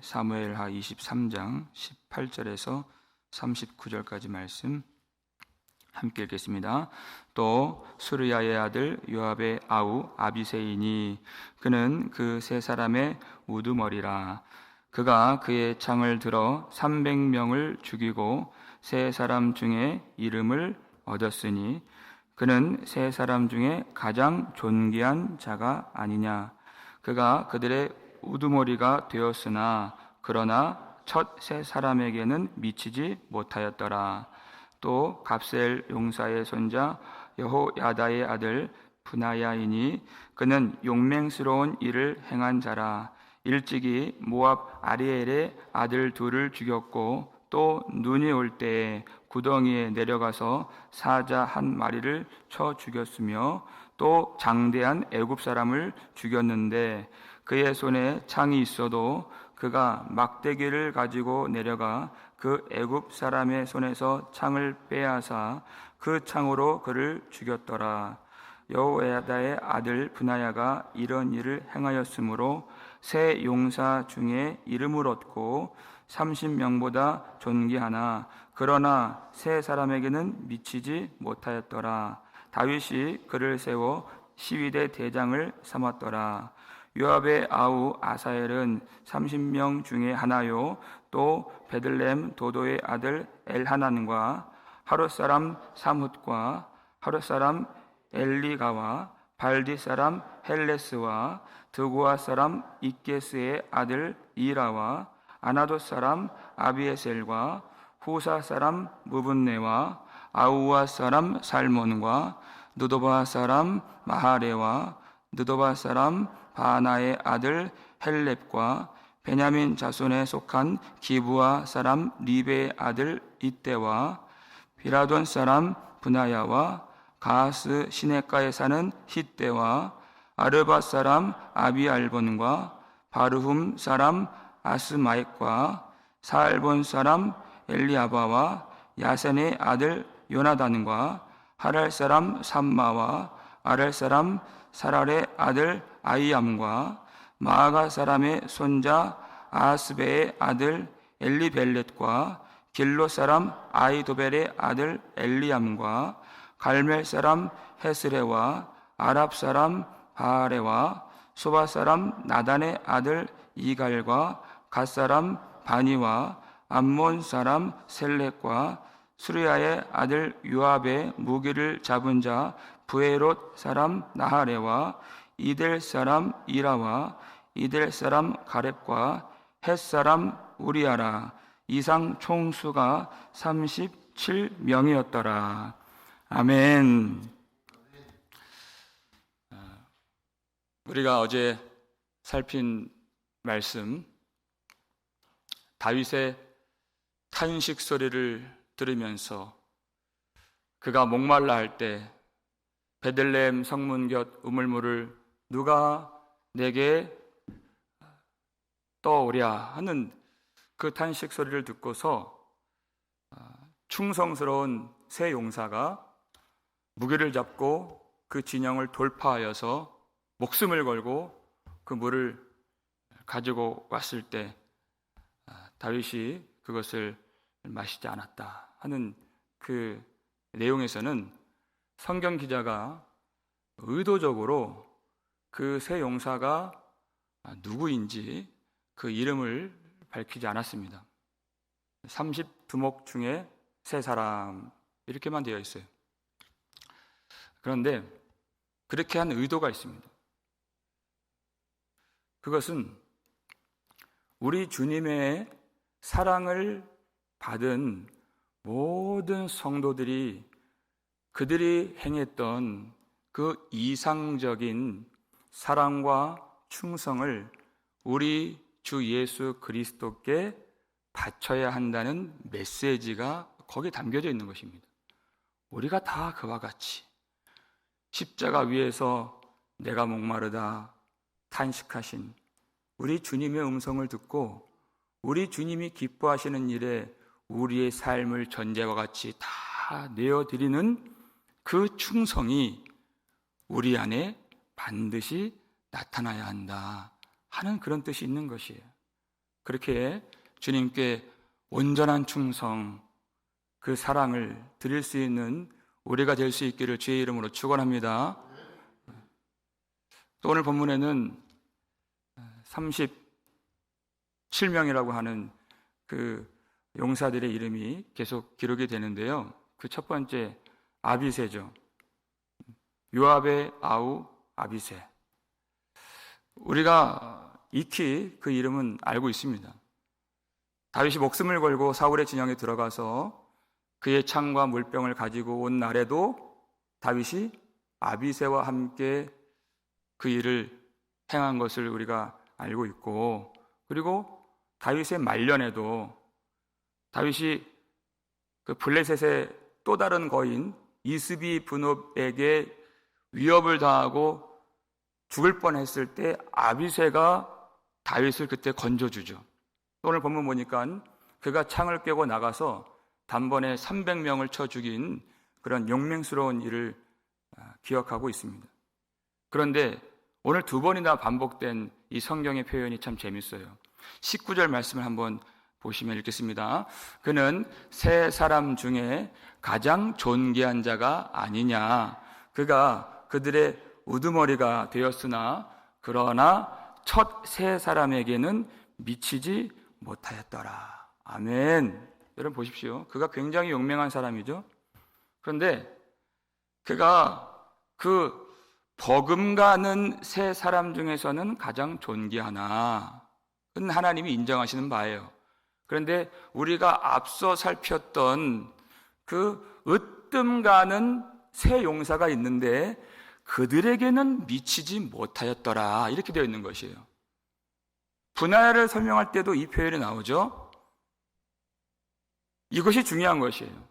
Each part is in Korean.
사무엘하 23장 18절에서 39절까지 말씀 함께 읽겠습니다. 또 수르야의 아들 요압의 아우 아비새이니 그는 그 세 사람의 우두머리라. 그가 그의 창을 들어 300명을 죽이고 세 사람 중에 이름을 얻었으니 그는 세 사람 중에 가장 존귀한 자가 아니냐. 그가 그들의 우두머리가 되었으나 그러나 첫 세 사람에게는 미치지 못하였더라. 또 갑셀 용사의 손자 여호야다의 아들 브나야이니 그는 용맹스러운 일을 행한 자라. 일찍이 모압 아리엘의 아들 둘을 죽였고 또 눈이 올 때에 구덩이에 내려가서 사자 한 마리를 쳐 죽였으며 또 장대한 애굽 사람을 죽였는데 그의 손에 창이 있어도 그가 막대기를 가지고 내려가 그 애굽 사람의 손에서 창을 빼앗아 그 창으로 그를 죽였더라. 여호야다의 아들 브나야가 이런 일을 행하였으므로 세 용사 중에 이름을 얻고 30명보다 존귀하나 그러나 세 사람에게는 미치지 못하였더라. 다윗이 그를 세워 시위대 대장을 삼았더라. 요압의 아우 아사엘은 30명 중에 하나요. 또 베들레헴 도도의 아들 엘하난과 하롯 사람 삼훗과 하롯 사람 엘리가와 발디 사람 헬레스와 드고아 사람 이게스의 아들 이라와 아나돗 사람 아비에셀과 후사 사람 무분네와 아우와 사람 살몬과 느도바 사람 마하레와 느도바 사람 바나의 아들 헬렙과 베냐민 자손에 속한 기브아 사람 리베의 아들 이때와 비라돈 사람 브나야와 가스 시내가에 사는 히때와 아르바 사람 아비알본과 바르훔 사람 아스마액과 사알본 사람 엘리아바와 야센의 아들 요나단과 하랄 사람 삼마와 아랄 사람 사랄의 아들 아이암과 마아가 사람의 손자 아스베의 아들 엘리벨렛과 길로 사람 아이도벨의 아들 엘리암과 갈멜 사람 헤스레와 아랍 사람 바아레와 소바 사람 나단의 아들 이갈과 갓 사람 바니와 암몬 사람 셀렉과 수르야의 아들 요압의 무기를 잡은 자 부에롯 사람 나하레와 이델 사람 이라와 이델 사람 가렙과 헷 사람 우리아라. 이상 총수가 37명이었더라. 아멘. 우리가 어제 살핀 말씀, 다윗의 탄식 소리를 들으면서 그가 목말라 할 때 베들레헴 성문 곁 우물물을 누가 내게 떠오랴 하는 그 탄식 소리를 듣고서 충성스러운 세 용사가 무기를 잡고 그 진영을 돌파하여서 목숨을 걸고 그 물을 가지고 왔을 때 다윗이 그것을 마시지 않았다 하는 그 내용에서는 성경 기자가 의도적으로 그 세 용사가 누구인지 그 이름을 밝히지 않았습니다. 30두목 중에 세 사람 이렇게만 되어 있어요. 그런데 그렇게 한 의도가 있습니다. 그것은 우리 주님의 사랑을 받은 모든 성도들이 그들이 행했던 그 이상적인 사랑과 충성을 우리 주 예수 그리스도께 바쳐야 한다는 메시지가 거기에 담겨져 있는 것입니다. 우리가 다 그와 같이 십자가 위에서 내가 목마르다 탄식하신 우리 주님의 음성을 듣고 우리 주님이 기뻐하시는 일에 우리의 삶을 전제와 같이 다 내어드리는 그 충성이 우리 안에 반드시 나타나야 한다 하는 그런 뜻이 있는 것이에요. 그렇게 주님께 온전한 충성, 그 사랑을 드릴 수 있는 우리가 될 수 있기를 주의 이름으로 축원합니다. 또 오늘 본문에는 37명이라고 하는 그 용사들의 이름이 계속 기록이 되는데요. 그 첫 번째 아비새죠. 요압의 아우 아비새. 우리가 익히 그 이름은 알고 있습니다. 다윗이 목숨을 걸고 사울의 진영에 들어가서 그의 창과 물병을 가지고 온 날에도 다윗이 아비새와 함께 그 일을 행한 것을 우리가 알고 있고, 그리고 다윗의 말년에도 다윗이 그 블레셋의 또 다른 거인 이스비 브놉에게 위협을 당하고 죽을 뻔했을 때 아비새가 다윗을 그때 건져주죠. 오늘 본문 보니까 그가 창을 깨고 나가서 단번에 300명을 쳐 죽인 그런 용맹스러운 일을 기억하고 있습니다. 그런데 오늘 두 번이나 반복된 이 성경의 표현이 참 재밌어요. 19절 말씀을 한번 보시면 읽겠습니다. 그는 세 사람 중에 가장 존귀한 자가 아니냐. 그가 그들의 우두머리가 되었으나 그러나 첫 세 사람에게는 미치지 못하였더라. 아멘. 여러분 보십시오. 그가 굉장히 용맹한 사람이죠. 그런데 그가 그 버금가는 세 사람 중에서는 가장 존귀하나, 그건 하나님이 인정하시는 바예요. 그런데 우리가 앞서 살폈던 그 으뜸가는 세 용사가 있는데 그들에게는 미치지 못하였더라, 이렇게 되어 있는 것이에요. 분하야를 설명할 때도 이 표현이 나오죠. 이것이 중요한 것이에요.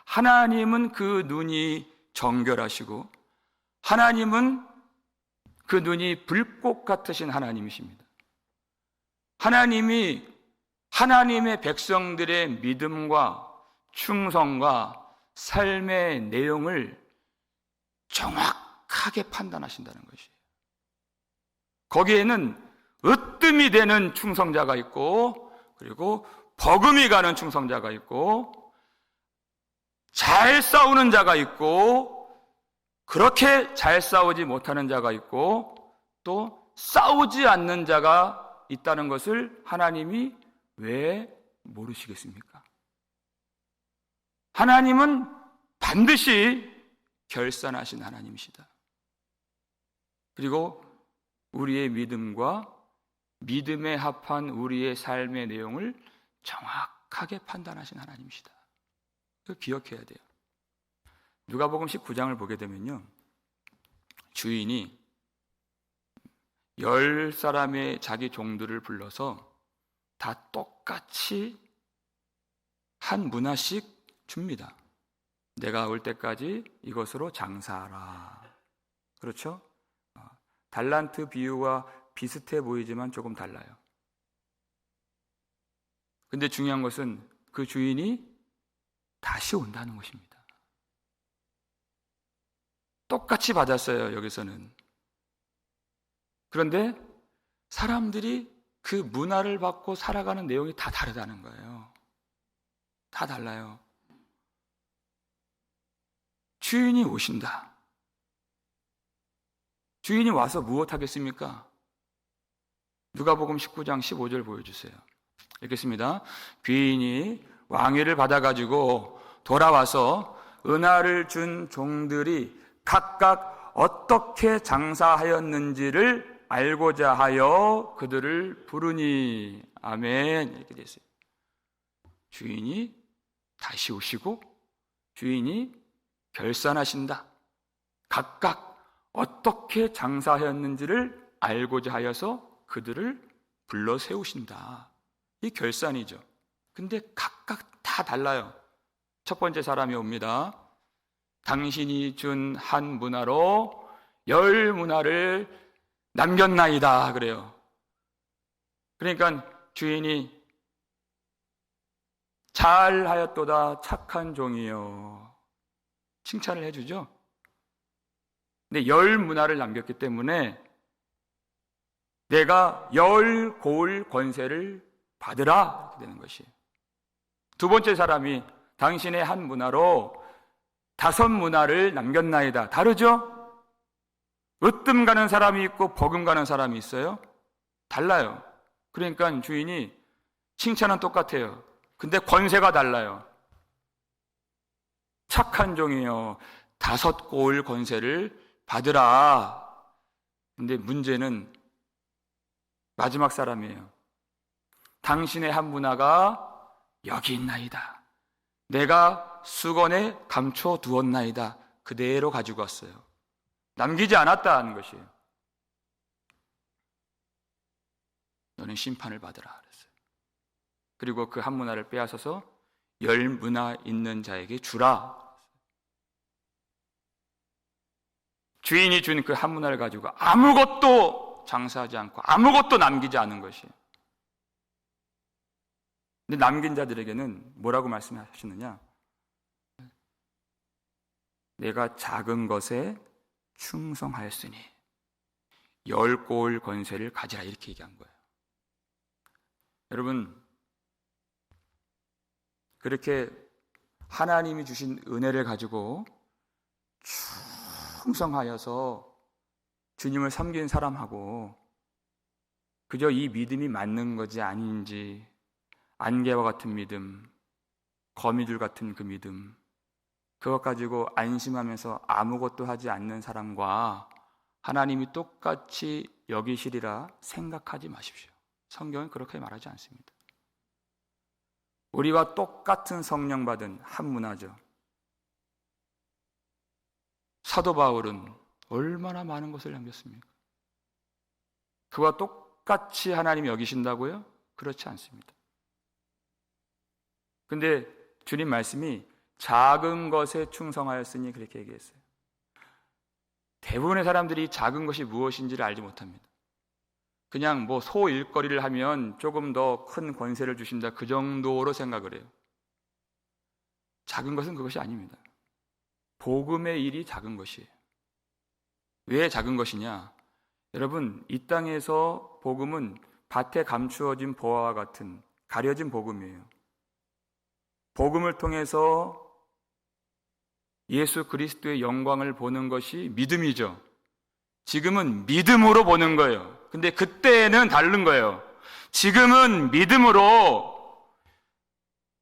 하나님은 그 눈이 정결하시고 하나님은 그 눈이 불꽃 같으신 하나님이십니다. 하나님이 하나님의 백성들의 믿음과 충성과 삶의 내용을 정확하게 판단하신다는 것이에요. 거기에는 으뜸이 되는 충성자가 있고, 그리고 버금이 가는 충성자가 있고, 잘 싸우는 자가 있고, 그렇게 잘 싸우지 못하는 자가 있고, 또 싸우지 않는 자가 있다는 것을 하나님이 왜 모르시겠습니까? 하나님은 반드시 결산하신 하나님이시다. 그리고 우리의 믿음과 믿음에 합한 우리의 삶의 내용을 정확하게 판단하신 하나님이시다. 그걸 기억해야 돼요. 누가복음 19장을 보게 되면요, 주인이 10사람의 자기 종들을 불러서 다 똑같이 한 문화씩 줍니다. 내가 올 때까지 이것으로 장사하라. 그렇죠? 달란트 비유와 비슷해 보이지만 조금 달라요. 근데 중요한 것은 그 주인이 다시 온다는 것입니다. 똑같이 받았어요, 여기서는. 그런데 사람들이 그 문화를 받고 살아가는 내용이 다 다르다는 거예요. 다 달라요. 주인이 오신다. 주인이 와서 무엇 하겠습니까? 누가복음 19장 15절 보여주세요. 읽겠습니다. 귀인이 왕위를 받아가지고 돌아와서 은하를 준 종들이 각각 어떻게 장사하였는지를 알고자 하여 그들을 부르니. 아멘. 이렇게 됐어요. 주인이 다시 오시고 주인이 결산하신다. 각각 어떻게 장사하였는지를 알고자 하여서 그들을 불러 세우신다. 이 결산이죠. 근데 각각 다 달라요. 첫 번째 사람이 옵니다. 당신이 준 한 문화로 10 문화를 남겼나이다 그래요. 그러니까 주인이 잘하였도다 착한 종이요, 칭찬을 해주죠. 근데 10 문화를 남겼기 때문에 내가 10 고을 권세를 받으라 이렇게 되는 것이. 두 번째 사람이 당신의 한 문화로 5 문화를 남겼나이다. 다르죠? 으뜸 가는 사람이 있고 버금 가는 사람이 있어요. 달라요. 그러니까 주인이 칭찬은 똑같아요. 근데 권세가 달라요. 착한 종이여 5 고을 권세를 받으라. 근데 문제는 마지막 사람이에요. 당신의 한 문화가 여기 있나이다. 내가 수건에 감춰 두었나이다. 그대로 가지고 왔어요. 남기지 않았다는 것이에요. 너는 심판을 받으라 그랬어요. 그리고 그 한 문화를 빼앗아서 10 문화 있는 자에게 주라. 주인이 준 그 한 문화를 가지고 아무것도 장사하지 않고 아무것도 남기지 않은 것이에요. 근데 남긴 자들에게는 뭐라고 말씀하시느냐? 내가 작은 것에 충성하였으니 10 고을 권세를 가지라 이렇게 얘기한 거예요. 여러분, 그렇게 하나님이 주신 은혜를 가지고 충성하여서 주님을 섬긴 사람하고 그저 이 믿음이 맞는 거지 아닌지, 안개와 같은 믿음, 거미줄 같은 그 믿음, 그것 가지고 안심하면서 아무것도 하지 않는 사람과 하나님이 똑같이 여기시리라 생각하지 마십시오. 성경은 그렇게 말하지 않습니다. 우리와 똑같은 성령 받은 한 문화죠. 사도 바울은 얼마나 많은 것을 남겼습니까? 그와 똑같이 하나님이 여기신다고요? 그렇지 않습니다. 근데 주님 말씀이 작은 것에 충성하였으니 그렇게 얘기했어요. 대부분의 사람들이 작은 것이 무엇인지를 알지 못합니다. 그냥 뭐 소일거리를 하면 조금 더 큰 권세를 주신다 그 정도로 생각을 해요. 작은 것은 그것이 아닙니다. 복음의 일이 작은 것이에요. 왜 작은 것이냐? 여러분, 이 땅에서 복음은 밭에 감추어진 보화와 같은 가려진 복음이에요. 복음을 통해서 예수 그리스도의 영광을 보는 것이 믿음이죠. 지금은 믿음으로 보는 거예요. 근데 그때는 다른 거예요. 지금은 믿음으로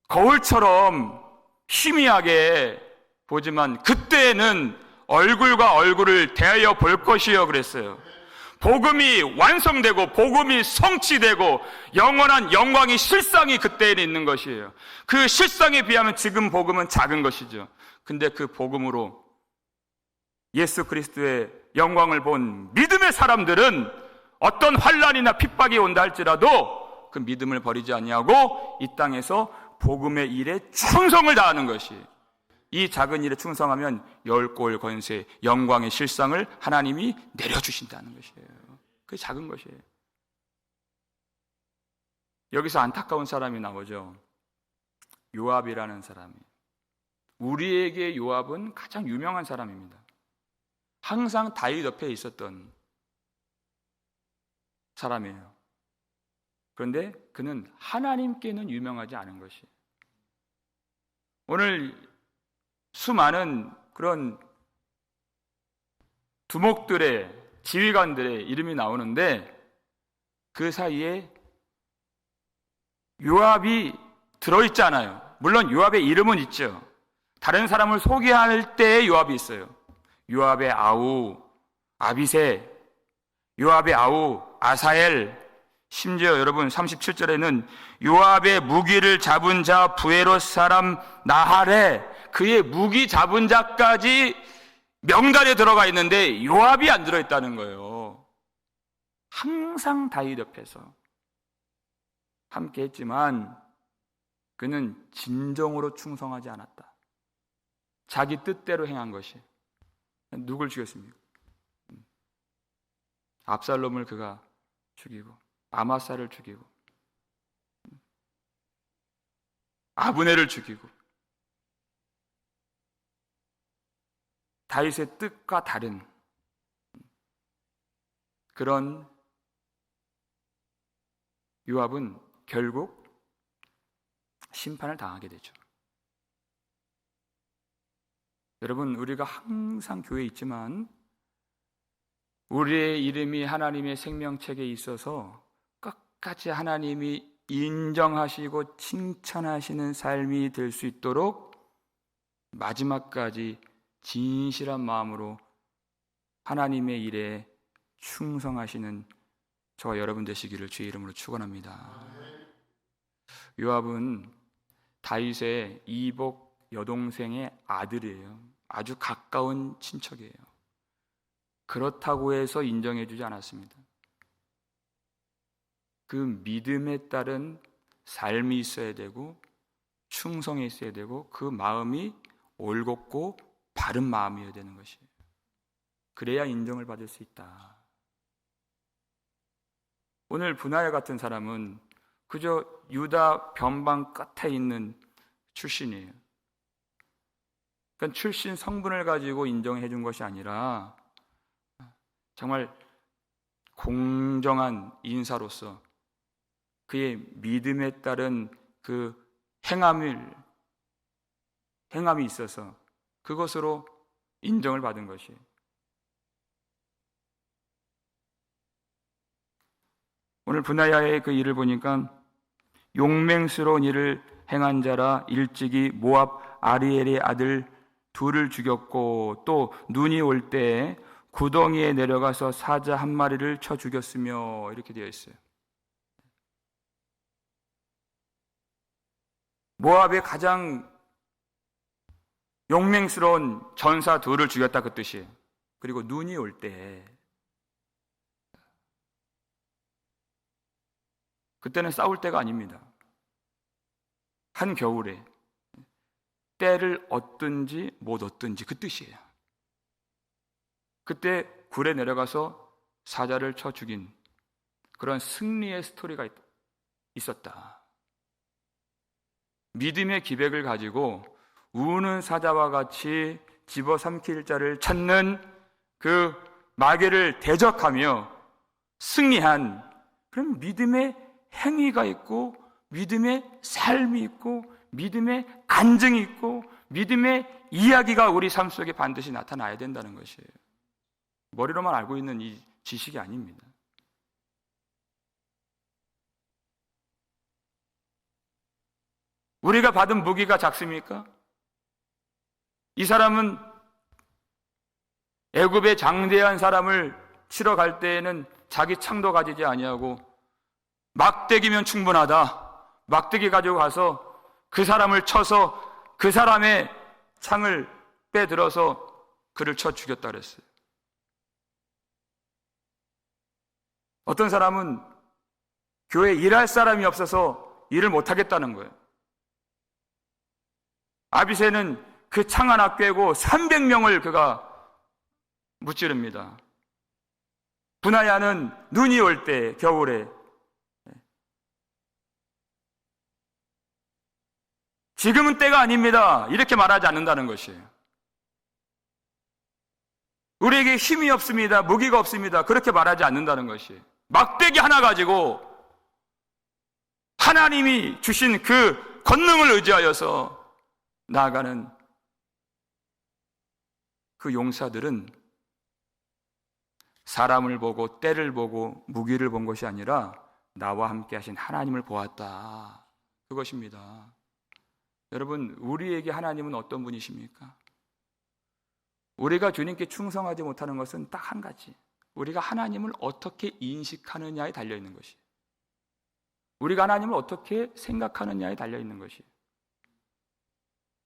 거울처럼 희미하게 보지만 그때는 얼굴과 얼굴을 대하여 볼 것이요 그랬어요. 복음이 완성되고 복음이 성취되고 영원한 영광이 실상이 그때에는 있는 것이에요. 그 실상에 비하면 지금 복음은 작은 것이죠. 근데 그 복음으로 예수 그리스도의 영광을 본 믿음의 사람들은 어떤 환난이나 핍박이 온다 할지라도 그 믿음을 버리지 아니하고 이 땅에서 복음의 일에 충성을 다하는 것이, 이 작은 일에 충성하면 10 고을 권세, 영광의 실상을 하나님이 내려주신다는 것이에요. 그게 작은 것이에요. 여기서 안타까운 사람이 나오죠. 요압이라는 사람이. 우리에게 요압은 가장 유명한 사람입니다. 항상 다윗 옆에 있었던 사람이에요. 그런데 그는 하나님께는 유명하지 않은 것이에요. 오늘 수많은 그런 두목들의, 지휘관들의 이름이 나오는데 그 사이에 요압이 들어있지 않아요. 물론 요압의 이름은 있죠. 다른 사람을 소개할 때에 요압이 있어요. 요압의 아우 아비새, 요압의 아우 아사엘, 심지어 여러분 37절에는 요압의 무기를 잡은 자 부에롯 사람 나할에, 그의 무기 잡은 자까지 명단에 들어가 있는데 요압이 안 들어있다는 거예요. 항상 다윗 옆에서 함께 했지만 그는 진정으로 충성하지 않았다. 자기 뜻대로 행한 것이. 누굴 죽였습니까? 압살롬을 그가 죽이고, 아마사를 죽이고, 아브넬을 죽이고, 다윗의 뜻과 다른 그런 요압은 결국 심판을 당하게 되죠. 여러분, 우리가 항상 교회에 있지만 우리의 이름이 하나님의 생명책에 있어서 끝까지 하나님이 인정하시고 칭찬하시는 삶이 될 수 있도록 마지막까지 진실한 마음으로 하나님의 일에 충성하시는 저와 여러분 되시기를 주의 이름으로 축원합니다. 요압은 다윗의 이복 여동생의 아들이에요. 아주 가까운 친척이에요. 그렇다고 해서 인정해주지 않았습니다. 그 믿음에 따른 삶이 있어야 되고 충성이 있어야 되고 그 마음이 올곧고 바른 마음이어야 되는 것이에요. 그래야 인정을 받을 수 있다. 오늘 분하야 같은 사람은 그저 유다 변방 끝에 있는 출신이에요. 그러니까 출신 성분을 가지고 인정해 준 것이 아니라 정말 공정한 인사로서 그의 믿음에 따른 그 행함이 있어서 그것으로 인정을 받은 것이에요. 오늘 분하야의 그 일을 보니까 용맹스러운 일을 행한 자라 일찍이 모압 아리엘의 아들 둘을 죽였고 또 눈이 올 때에 구덩이에 내려가서 사자 한 마리를 쳐 죽였으며 이렇게 되어 있어요. 모압의 가장 용맹스러운 전사 둘을 죽였다 그 뜻이에요. 그리고 눈이 올 때 그때는 싸울 때가 아닙니다. 한겨울에 때를 얻든지 못 얻든지 그 뜻이에요. 그때 굴에 내려가서 사자를 쳐 죽인 그런 승리의 스토리가 있었다. 믿음의 기백을 가지고 우는 사자와 같이 집어삼킬 자를 찾는 그 마귀를 대적하며 승리한 그런 믿음의 행위가 있고 믿음의 삶이 있고 믿음의 간증이 있고 믿음의 이야기가 우리 삶 속에 반드시 나타나야 된다는 것이에요. 머리로만 알고 있는 이 지식이 아닙니다. 우리가 받은 무기가 작습니까? 이 사람은 애굽의 장대한 사람을 치러 갈 때에는 자기 창도 가지지 아니하고 막대기면 충분하다. 막대기 가지고 가서 그 사람을 쳐서 그 사람의 창을 빼들어서 그를 쳐 죽였다 그랬어요. 어떤 사람은 교회에 일할 사람이 없어서 일을 못하겠다는 거예요. 아비새는 그 창 하나 꿰고 300명을 그가 무찌릅니다. 분하야는 눈이 올 때 겨울에 지금은 때가 아닙니다. 이렇게 말하지 않는다는 것이에요. 우리에게 힘이 없습니다. 무기가 없습니다. 그렇게 말하지 않는다는 것이에요. 막대기 하나 가지고 하나님이 주신 그 권능을 의지하여서 나아가는 그 용사들은 사람을 보고 때를 보고 무기를 본 것이 아니라 나와 함께 하신 하나님을 보았다. 그것입니다. 여러분, 우리에게 하나님은 어떤 분이십니까? 우리가 주님께 충성하지 못하는 것은 딱 한 가지. 우리가 하나님을 어떻게 인식하느냐에 달려있는 것이에요. 우리가 하나님을 어떻게 생각하느냐에 달려있는 것이에요.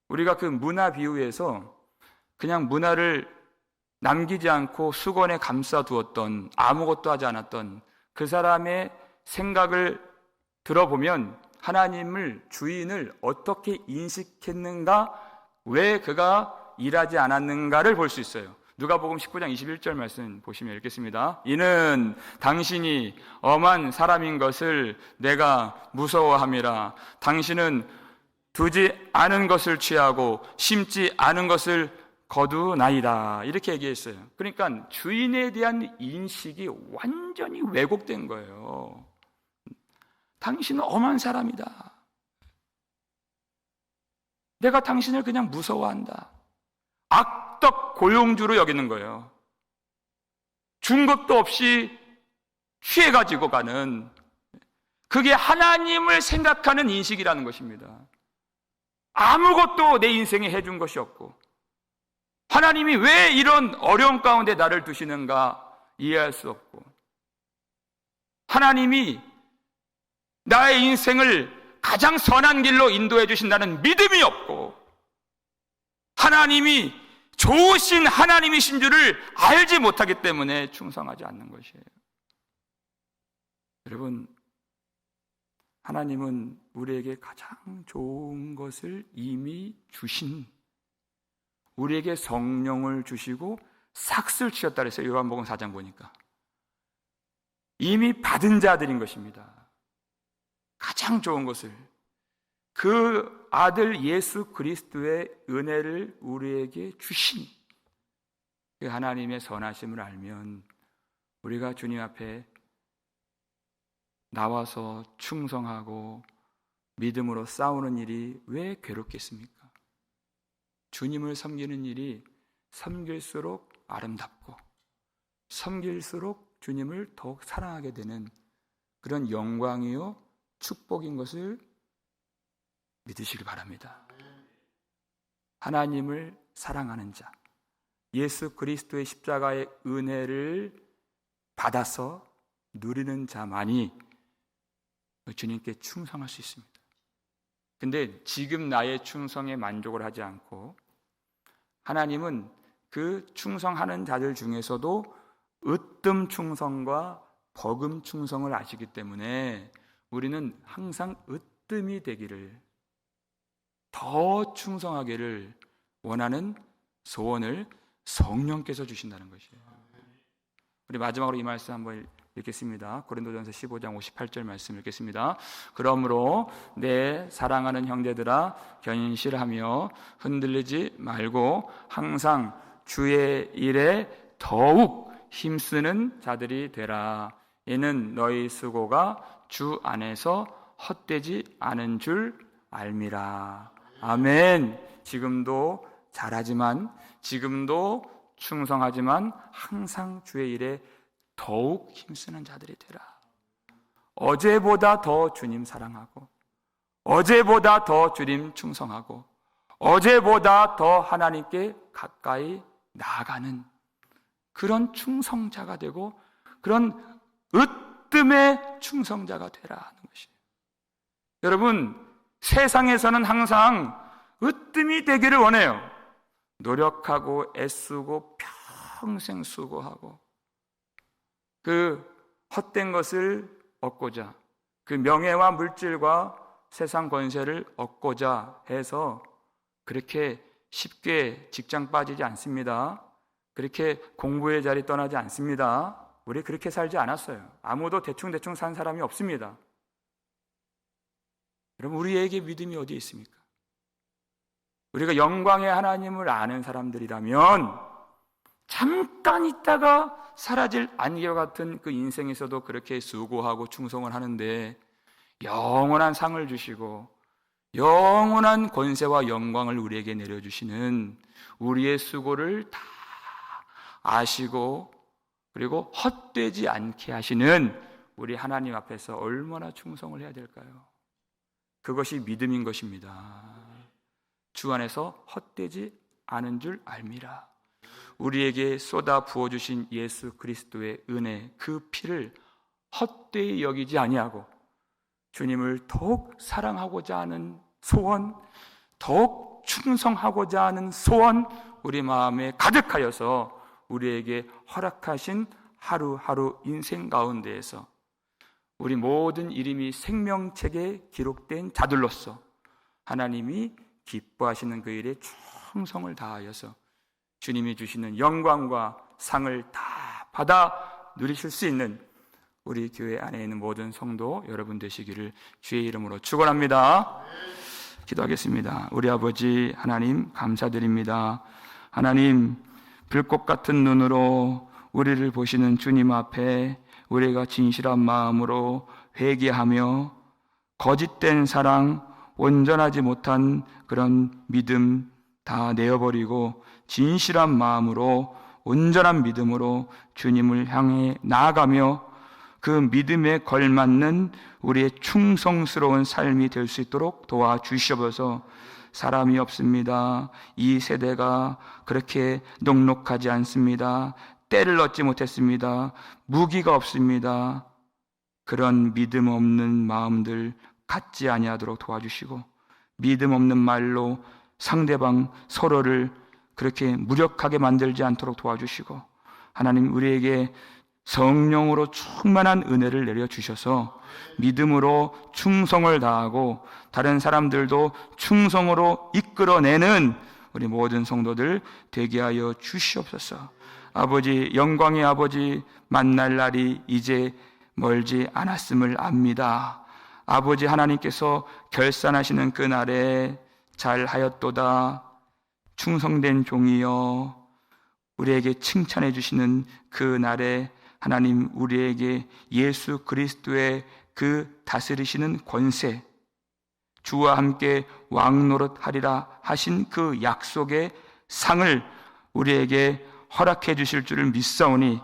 우리가 그 문화 비유에서 그냥 문화를 남기지 않고 수건에 감싸두었던 아무것도 하지 않았던 그 사람의 생각을 들어보면 하나님을 주인을 어떻게 인식했는가, 왜 그가 일하지 않았는가를 볼 수 있어요. 누가복음 19장 21절 말씀 보시면 읽겠습니다. 이는 당신이 엄한 사람인 것을 내가 무서워함이라. 당신은 두지 않은 것을 취하고 심지 않은 것을 거두나이다. 이렇게 얘기했어요. 그러니까 주인에 대한 인식이 완전히 왜곡된 거예요. 당신은 엄한 사람이다. 내가 당신을 그냥 무서워한다. 악덕 고용주로 여기는 거예요. 준 것도 없이 취해가지고 가는, 그게 하나님을 생각하는 인식이라는 것입니다. 아무것도 내 인생에 해준 것이 없고, 하나님이 왜 이런 어려움 가운데 나를 두시는가 이해할 수 없고, 하나님이 나의 인생을 가장 선한 길로 인도해 주신다는 믿음이 없고, 하나님이 좋으신 하나님이신 줄을 알지 못하기 때문에 충성하지 않는 것이에요. 여러분, 하나님은 우리에게 가장 좋은 것을 이미 주신, 우리에게 성령을 주시고 삭슬 치셨다 그랬어요. 요한복음 4장 보니까 이미 받은 자들인 것입니다. 가장 좋은 것을, 그 아들 예수 그리스도의 은혜를 우리에게 주신 그 하나님의 선하심을 알면 우리가 주님 앞에 나와서 충성하고 믿음으로 싸우는 일이 왜 괴롭겠습니까? 주님을 섬기는 일이 섬길수록 아름답고 섬길수록 주님을 더욱 사랑하게 되는 그런 영광이요 축복인 것을 믿으시기 바랍니다. 하나님을 사랑하는 자, 예수 그리스도의 십자가의 은혜를 받아서 누리는 자만이 주님께 충성할 수 있습니다. 근데 지금 나의 충성에 만족을 하지 않고 하나님은 그 충성하는 자들 중에서도 으뜸 충성과 버금 충성을 아시기 때문에 우리는 항상 으뜸이 되기를, 더 충성하기를 원하는 소원을 성령께서 주신다는 것이에요. 우리 마지막으로 이 말씀 한번 읽겠습니다. 고린도전서 15장 58절 말씀 읽겠습니다. 그러므로 내 사랑하는 형제들아, 견실하며 흔들리지 말고 항상 주의 일에 더욱 힘쓰는 자들이 되라. 이는 너희 수고가 주 안에서 헛되지 않은 줄 알미라. 아멘. 지금도 잘하지만, 지금도 충성하지만 항상 주의 일에 더욱 힘쓰는 자들이 되라. 어제보다 더 주님 사랑하고, 어제보다 더 주님 충성하고, 어제보다 더 하나님께 가까이 나아가는 그런 충성자가 되고, 그런 으뜸의 충성자가 되라 하는 것이에요. 여러분, 세상에서는 항상 으뜸이 되기를 원해요. 노력하고 애쓰고 평생 수고하고 그 헛된 것을 얻고자, 그 명예와 물질과 세상 권세를 얻고자 해서 그렇게 쉽게 직장 빠지지 않습니다. 그렇게 공부의 자리 떠나지 않습니다. 우리 그렇게 살지 않았어요. 아무도 대충 산 사람이 없습니다. 여러분, 우리에게 믿음이 어디에 있습니까? 우리가 영광의 하나님을 아는 사람들이라면 잠깐 있다가 사라질 안개와 같은 그 인생에서도 그렇게 수고하고 충성을 하는데, 영원한 상을 주시고 영원한 권세와 영광을 우리에게 내려주시는 우리의 수고를 다 아시고, 그리고 헛되지 않게 하시는 우리 하나님 앞에서 얼마나 충성을 해야 될까요? 그것이 믿음인 것입니다. 주 안에서 헛되지 않은 줄 알미라. 우리에게 쏟아 부어주신 예수 그리스도의 은혜, 그 피를 헛되이 여기지 아니하고 주님을 더욱 사랑하고자 하는 소원, 더욱 충성하고자 하는 소원, 우리 마음에 가득하여서 우리에게 허락하신 하루하루 인생 가운데에서 우리 모든 이름이 생명책에 기록된 자들로서 하나님이 기뻐하시는 그 일에 충성을 다하여서 주님이 주시는 영광과 상을 다 받아 누리실 수 있는 우리 교회 안에 있는 모든 성도 여러분 되시기를 주의 이름으로 축원합니다. 기도하겠습니다. 우리 아버지 하나님, 감사드립니다. 하나님, 불꽃 같은 눈으로 우리를 보시는 주님 앞에 우리가 진실한 마음으로 회개하며 거짓된 사랑, 온전하지 못한 그런 믿음 다 내어버리고 진실한 마음으로, 온전한 믿음으로 주님을 향해 나아가며 그 믿음에 걸맞는 우리의 충성스러운 삶이 될 수 있도록 도와주시옵소서. 사람이 없습니다. 이 세대가 그렇게 녹록하지 않습니다. 때를 얻지 못했습니다. 무기가 없습니다. 그런 믿음 없는 마음들 갖지 아니하도록 도와주시고, 믿음 없는 말로 상대방 서로를 그렇게 무력하게 만들지 않도록 도와주시고, 하나님 우리에게 성령으로 충만한 은혜를 내려주셔서 믿음으로 충성을 다하고 다른 사람들도 충성으로 이끌어내는 우리 모든 성도들 되게 하여 주시옵소서. 아버지, 영광의 아버지, 만날 날이 이제 멀지 않았음을 압니다. 아버지 하나님께서 결산하시는 그날에 잘하였도다 충성된 종이여, 우리에게 칭찬해 주시는 그날에 하나님 우리에게 예수 그리스도의 그 다스리시는 권세, 주와 함께 왕노릇하리라 하신 그 약속의 상을 우리에게 허락해 주실 줄을 믿사오니,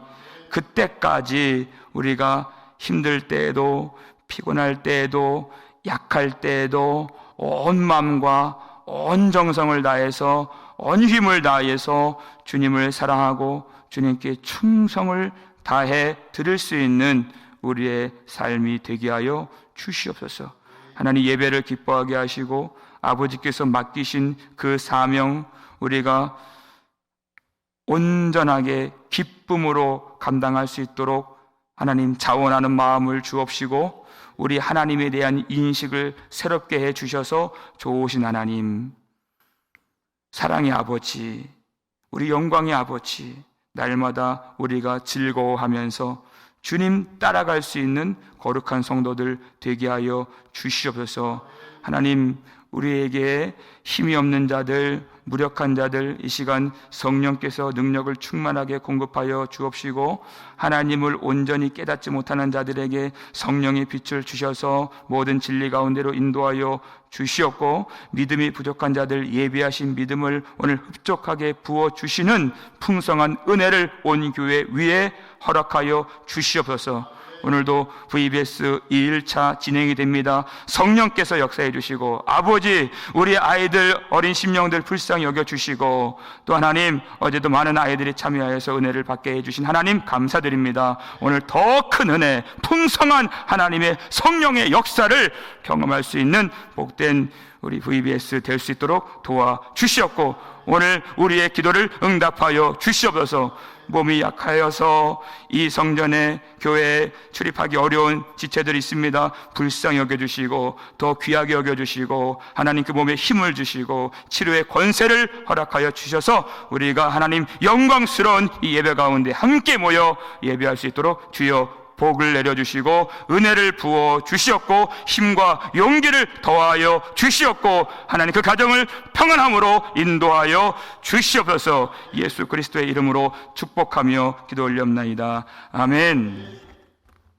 그때까지 우리가 힘들 때에도, 피곤할 때에도, 약할 때에도 온 마음과 온 정성을 다해서, 온 힘을 다해서 주님을 사랑하고 주님께 충성을 다해 드릴 수 있는 우리의 삶이 되게 하여 주시옵소서. 하나님 예배를 기뻐하게 하시고 아버지께서 맡기신 그 사명 우리가 온전하게 기쁨으로 감당할 수 있도록 하나님 자원하는 마음을 주옵시고, 우리 하나님에 대한 인식을 새롭게 해 주셔서 좋으신 하나님, 사랑의 아버지, 우리 영광의 아버지, 날마다 우리가 즐거워하면서 주님 따라갈 수 있는 거룩한 성도들 되게 하여 주시옵소서. 하나님 우리에게 힘이 없는 자들, 무력한 자들 이 시간 성령께서 능력을 충만하게 공급하여 주옵시고, 하나님을 온전히 깨닫지 못하는 자들에게 성령의 빛을 주셔서 모든 진리 가운데로 인도하여 주시옵고, 믿음이 부족한 자들 예비하신 믿음을 오늘 흡족하게 부어주시는 풍성한 은혜를 온 교회 위에 허락하여 주시옵소서. 오늘도 VBS 2일차 진행이 됩니다. 성령께서 역사해 주시고, 아버지 우리 아이들 어린 심령들 불쌍히 여겨주시고, 또 하나님 어제도 많은 아이들이 참여하여서 은혜를 받게 해주신 하나님 감사드립니다. 오늘 더 큰 은혜, 풍성한 하나님의 성령의 역사를 경험할 수 있는 복된 우리 VBS 될 수 있도록 도와주시옵고, 오늘 우리의 기도를 응답하여 주시옵소서. 몸이 약하여서 이 성전에 교회에 출입하기 어려운 지체들이 있습니다. 불쌍히 여겨주시고 더 귀하게 여겨주시고 하나님 그 몸에 힘을 주시고 치료의 권세를 허락하여 주셔서 우리가 하나님 영광스러운 이 예배 가운데 함께 모여 예배할 수 있도록 주여 복을 내려주시고 은혜를 부어 주시옵고 힘과 용기를 더하여 주시옵고 하나님 그 가정을 평안함으로 인도하여 주시옵소서. 예수 그리스도의 이름으로 축복하며 기도 올렸나이다. 아멘.